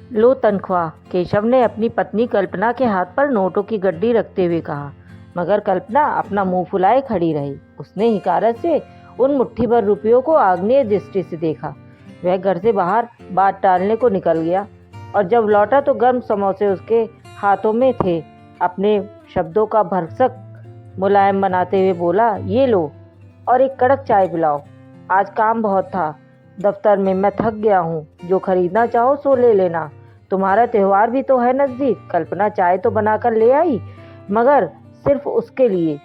लो तनख्वाह, केशव ने अपनी पत्नी कल्पना के हाथ पर नोटों की गड्डी रखते हुए कहा। मगर कल्पना अपना मुंह फुलाए खड़ी रही। उसने हिकारत से उन मुट्ठी भर रुपयों को आग्नेय दृष्टि से देखा। वह घर से बाहर बात टालने को निकल गया और जब लौटा तो गर्म समोसे उसके हाथों में थे। अपने शब्दों का भरसक मुलायम बनाते हुए बोला, ये लो और एक कड़क चाय पिलाओ। आज काम बहुत था दफ्तर में, मैं थक गया हूँ। जो खरीदना चाहो सो ले लेना। तुम्हारा त्यौहार भी तो है नज़दीक। कल्पना चाय तो बनाकर ले आई, मगर सिर्फ उसके लिए।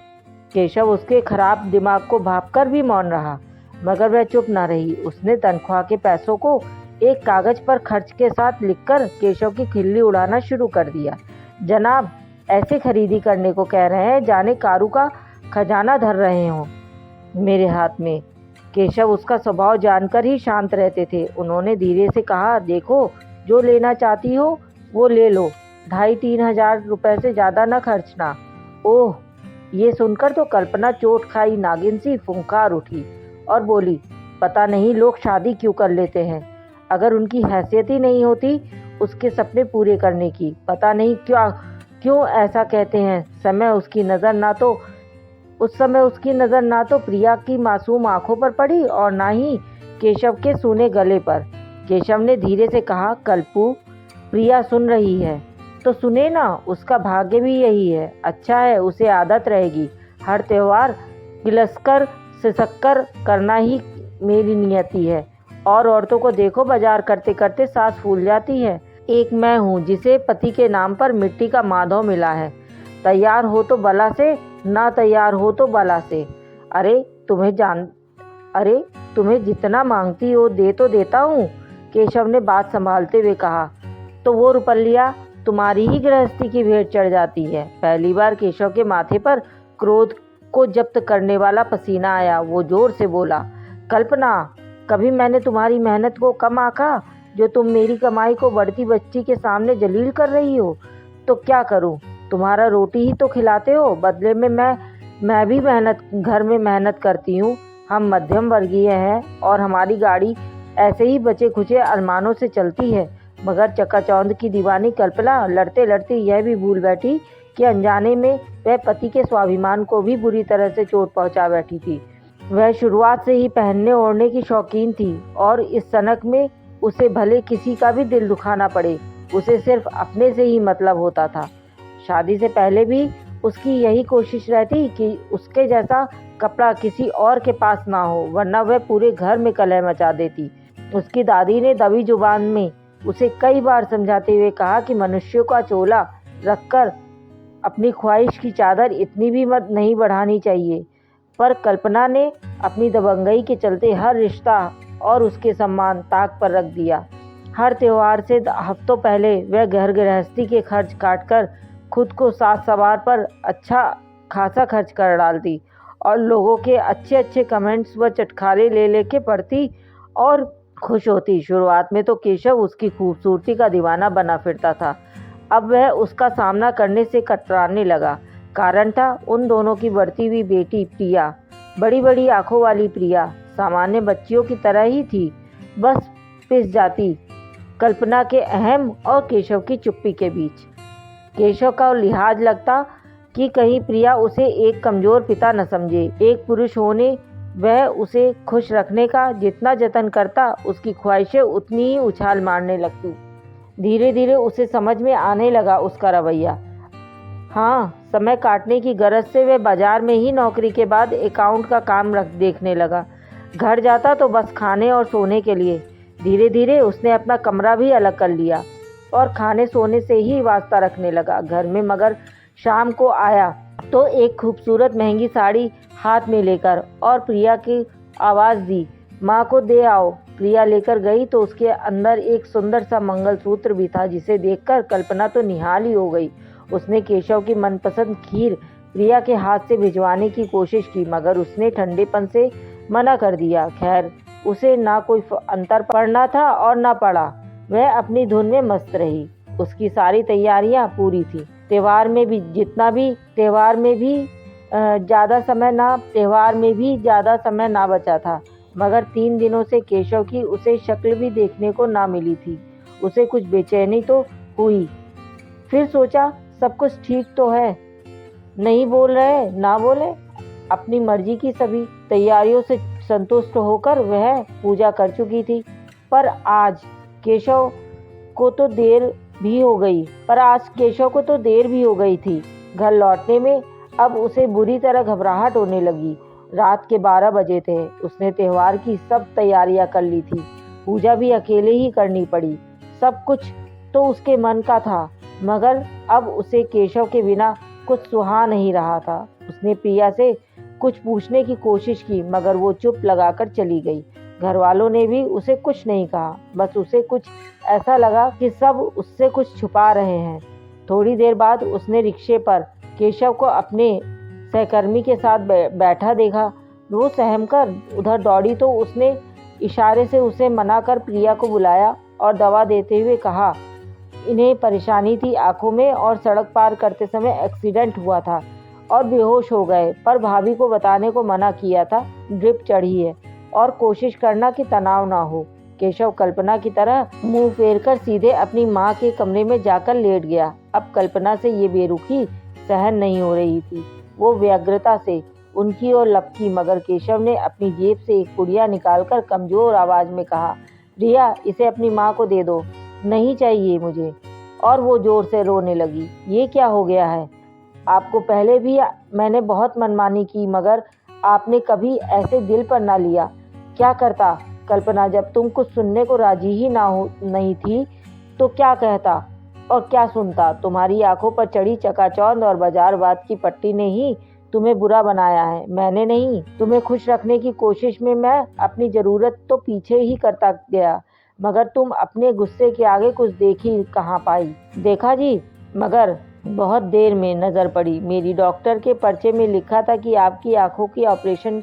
केशव उसके खराब दिमाग को भांपकर भी मौन रहा, मगर वह चुप न रही। उसने तनख्वाह के पैसों को एक कागज पर खर्च के साथ लिखकर केशव की खिल्ली उड़ाना शुरू कर दिया। जनाब, ऐसे खरीदी करने को कह रहे हैं जाने कारू का खजाना धर रहे हों मेरे हाथ में। केशव उसका स्वभाव जानकर ही शांत रहते थे। उन्होंने धीरे से कहा, देखो, जो लेना चाहती हो वो ले लो। 2,500-3 हजार रुपये से ज़्यादा न खर्चना। ओह, ये सुनकर तो कल्पना चोट खाई नागिन सी फुंकार उठी और बोली, पता नहीं लोग शादी क्यों कर लेते हैं। अगर उनकी हैसियत ही नहीं होती उसके सपने पूरे करने की। पता नहीं क्यों ऐसा कहते हैं। उस समय उसकी नज़र ना तो प्रिया की मासूम आंखों पर पड़ी और ना ही केशव के सूने गले पर। केशव ने धीरे से कहा, कल्पू, प्रिया सुन रही है तो सुने ना। उसका भाग्य भी यही है। अच्छा है, उसे आदत रहेगी। हर त्योहार गिलस्कर सिसक्कर करना ही मेरी नियति है। और औरतों को देखो, बाजार करते करते सांस फूल जाती है। एक मैं हूँ जिसे पति के नाम पर मिट्टी का माधव मिला है। तैयार हो तो बला से, ना तैयार हो तो बला से। अरे तुम्हें जितना मांगती हो दे तो देता हूँ, केशव ने बात संभालते हुए कहा। तो वो रुपया तुम्हारी ही गृहस्थी की भेंट चढ़ जाती है। पहली बार केशव के माथे पर क्रोध को जब्त करने वाला पसीना आया। वो जोर से बोला, कल्पना, कभी मैंने तुम्हारी मेहनत को कम आंका? जो तुम मेरी कमाई को बढ़ती बच्ची के सामने जलील कर रही हो। तो क्या करूं? तुम्हारा रोटी ही तो खिलाते हो। बदले में मैं भी घर में मेहनत करती हूँ। हम मध्यम वर्गीय हैं और हमारी गाड़ी ऐसे ही बचे खुचे अरमानों से चलती है। मगर चकाचौंध की दीवानी कल्पना लड़ते लड़ते यह भी भूल बैठी कि अनजाने में वह पति के स्वाभिमान को भी बुरी तरह से चोट पहुंचा बैठी थी। वह शुरुआत से ही पहनने ओढ़ने की शौकीन थी और इस सनक में उसे भले किसी का भी दिल दुखाना पड़े, उसे सिर्फ अपने से ही मतलब होता था। शादी से पहले भी उसकी यही कोशिश रहती कि उसके जैसा कपड़ा किसी और के पास ना हो, वरना वह पूरे घर में कलह मचा देती। उसकी दादी ने दबी जुबान में उसे कई बार समझाते हुए कहा कि मनुष्यों का चोला रखकर अपनी ख्वाहिश की चादर इतनी भी मत नहीं बढ़ानी चाहिए। पर कल्पना ने अपनी दबंगई के चलते हर रिश्ता और उसके सम्मान ताक पर रख दिया। हर त्योहार से हफ्तों पहले वह घर गृहस्थी के खर्च काटकर खुद को साज सवार पर अच्छा खासा खर्च कर डालती और लोगों के अच्छे अच्छे कमेंट्स व चटखारे ले लेके पढ़ती और खुश होती। शुरुआत में तो केशव उसकी खूबसूरती का दीवाना बना फिरता था। अब वह उसका सामना करने से कतराने लगा। कारण था उन दोनों की बढ़ती हुई बेटी प्रिया। बड़ी बड़ी आंखों वाली प्रिया सामान्य बच्चियों की तरह ही थी, बस पिस जाती कल्पना के अहम और केशव की चुप्पी के बीच। केशव का लिहाज लगता कि कहीं प्रिया उसे एक कमज़ोर पिता न समझे। एक पुरुष होने वह उसे खुश रखने का जितना जतन करता, उसकी ख्वाहिशें उतनी ही उछाल मारने लगती। धीरे धीरे उसे समझ में आने लगा उसका रवैया। हाँ, समय काटने की गरज से वह बाजार में ही नौकरी के बाद अकाउंट का काम देखने लगा। घर जाता तो बस खाने और सोने के लिए। धीरे धीरे उसने अपना कमरा भी अलग कर लिया और खाने सोने से ही वास्ता रखने लगा घर में। मगर शाम को आया तो एक खूबसूरत महंगी साड़ी हाथ में लेकर और प्रिया की आवाज़ दी, माँ को दे आओ। प्रिया लेकर गई तो उसके अंदर एक सुंदर सा मंगलसूत्र भी था, जिसे देखकर कल्पना तो निहाल ही हो गई। उसने केशव की मनपसंद खीर प्रिया के हाथ से भिजवाने की कोशिश की, मगर उसने ठंडेपन से मना कर दिया। खैर, उसे ना कोई अंतर पड़ना था और ना पड़ा। वह अपनी धुन में मस्त रही। उसकी सारी तैयारियां पूरी थी। त्योहार में भी ज़्यादा समय ना बचा था। मगर 3 दिनों से केशव की उसे शक्ल भी देखने को ना मिली थी उसे कुछ बेचैनी तो हुई। फिर सोचा सब कुछ ठीक तो है, नहीं बोल रहे ना बोले। अपनी मर्जी की सभी तैयारियों से संतुष्ट होकर वह पूजा कर चुकी थी। पर आज केशव को तो देर भी हो गई थी घर लौटने में। अब उसे बुरी तरह घबराहट होने लगी। रात के 12 बजे थे। उसने त्योहार की सब तैयारियां कर ली थी। पूजा भी अकेले ही करनी पड़ी। सब कुछ तो उसके मन का था, मगर अब उसे केशव के बिना कुछ सुहा नहीं रहा था। उसने प्रिया से कुछ पूछने की कोशिश की, मगर वो चुप लगाकर चली गई। घर वालों ने भी उसे कुछ नहीं कहा। बस उसे कुछ ऐसा लगा कि सब उससे कुछ छुपा रहे हैं। थोड़ी देर बाद उसने रिक्शे पर केशव को अपने सहकर्मी के साथ बैठा देखा। वो सहम कर उधर दौड़ी तो उसने इशारे से उसे मना कर प्रिया को बुलाया और दवा देते हुए कहा, इन्हें परेशानी थी आंखों में और सड़क पार करते समय एक्सीडेंट हुआ था और बेहोश हो गए, पर भाभी को बताने को मना किया था। ड्रिप चढ़ी है और कोशिश करना कि तनाव ना हो। केशव कल्पना की तरह मुंह फेरकर सीधे अपनी माँ के कमरे में जाकर लेट गया। अब कल्पना से ये बेरुखी सहन नहीं हो रही थी। वो व्यग्रता से उनकी ओर लपकी, मगर केशव ने अपनी जेब से एक पुड़िया निकालकर कमजोर आवाज में कहा, प्रिया इसे अपनी माँ को दे दो। नहीं चाहिए मुझे। और वो जोर से रोने लगी। ये क्या हो गया है? आपको पहले भी मैंने बहुत मनमानी की, मगर आपने कभी ऐसे दिल पर ना लिया। क्या करता कल्पना, जब तुम कुछ सुनने को राजी ही नहीं थी तो क्या कहता और क्या सुनता? तुम्हारी आंखों पर चढ़ी चकाचौंध और बाजारवाद की पट्टी ने ही तुम्हें बुरा बनाया है, मैंने नहीं। तुम्हें खुश रखने की कोशिश में मैं अपनी जरूरत तो पीछे ही करता गया, मगर तुम अपने गुस्से के आगे कुछ देख ही कहाँ पाई। देखा जी, मगर बहुत देर में नज़र पड़ी। मेरी डॉक्टर के पर्चे में लिखा था कि आपकी आंखों की ऑपरेशन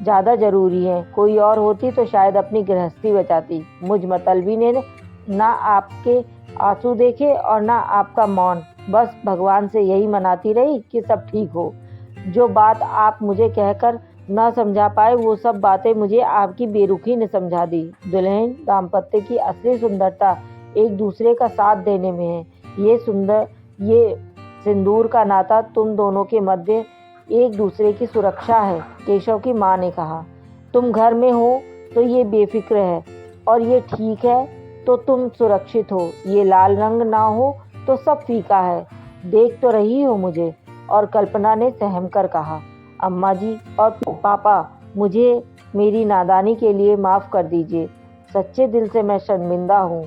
ज़्यादा ज़रूरी है। कोई और होती तो शायद अपनी गृहस्थी बचाती। मुझ मतलबी ने ना आपके आंसू देखे और ना आपका मौन। बस भगवान से यही मनाती रही कि सब ठीक हो। जो बात आप मुझे कहकर ना समझा पाए, वो सब बातें मुझे आपकी बेरुखी ने समझा दी। दुल्हन दाम्पत्य की असली सुंदरता एक दूसरे का साथ देने में है। ये सिंदूर का नाता तुम दोनों के मध्य एक दूसरे की सुरक्षा है। केशव की माँ ने कहा, तुम घर में हो तो ये बेफिक्र है और ये ठीक है तो तुम सुरक्षित हो। ये लाल रंग ना हो तो सब फीका है। देख तो रही हो मुझे। और कल्पना ने सहम कर कहा, अम्मा जी और पापा, मुझे मेरी नादानी के लिए माफ़ कर दीजिए। सच्चे दिल से मैं शर्मिंदा हूँ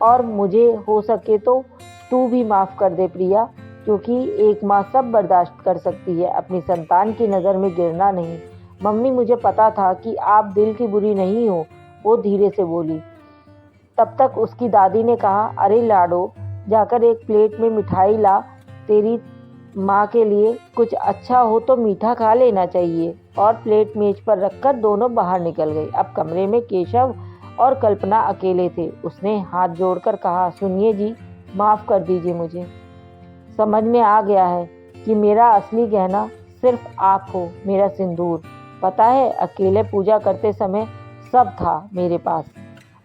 और मुझे हो सके तो तू भी माफ़ कर दे प्रिया, क्योंकि एक माँ सब बर्दाश्त कर सकती है, अपनी संतान की नज़र में गिरना नहीं। मम्मी मुझे पता था कि आप दिल की बुरी नहीं हो, वो धीरे से बोली। तब तक उसकी दादी ने कहा, अरे लाडो, जाकर एक प्लेट में मिठाई ला, तेरी माँ के लिए कुछ अच्छा हो तो मीठा खा लेना चाहिए। और प्लेट मेज पर रखकर दोनों बाहर निकल गए। अब कमरे में केशव और कल्पना अकेले थे। उसने हाथ जोड़कर कहा, सुनिए जी, माफ़ कर दीजिए मुझे। समझ में आ गया है कि मेरा असली गहना सिर्फ आप हो, मेरा सिंदूर। पता है, अकेले पूजा करते समय सब था मेरे पास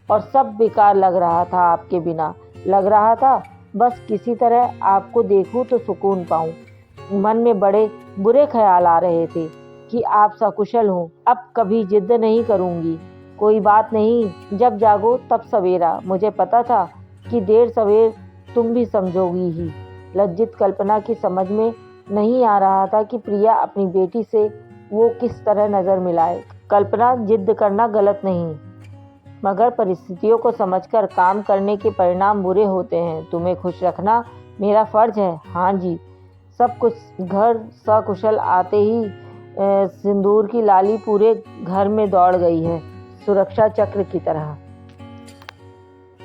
और सब बेकार लग रहा था आपके बिना। लग रहा था बस किसी तरह आपको देखूं तो सुकून पाऊं। मन में बड़े बुरे ख्याल आ रहे थे कि आप सकुशल हों। अब कभी जिद नहीं करूंगी। कोई बात नहीं, जब जागो तब सवेरा। मुझे पता था कि देर सवेर तुम भी समझोगी ही। लज्जित कल्पना की समझ में नहीं आ रहा था कि प्रिया अपनी बेटी से वो किस तरह नज़र मिलाए। कल्पना, जिद करना गलत नहीं, मगर परिस्थितियों को समझकर काम करने के परिणाम बुरे होते हैं। तुम्हें खुश रखना मेरा फर्ज है। हाँ जी। सब कुछ घर सकुशल आते ही सिंदूर की लाली पूरे घर में दौड़ गई है, सुरक्षा चक्र की तरह।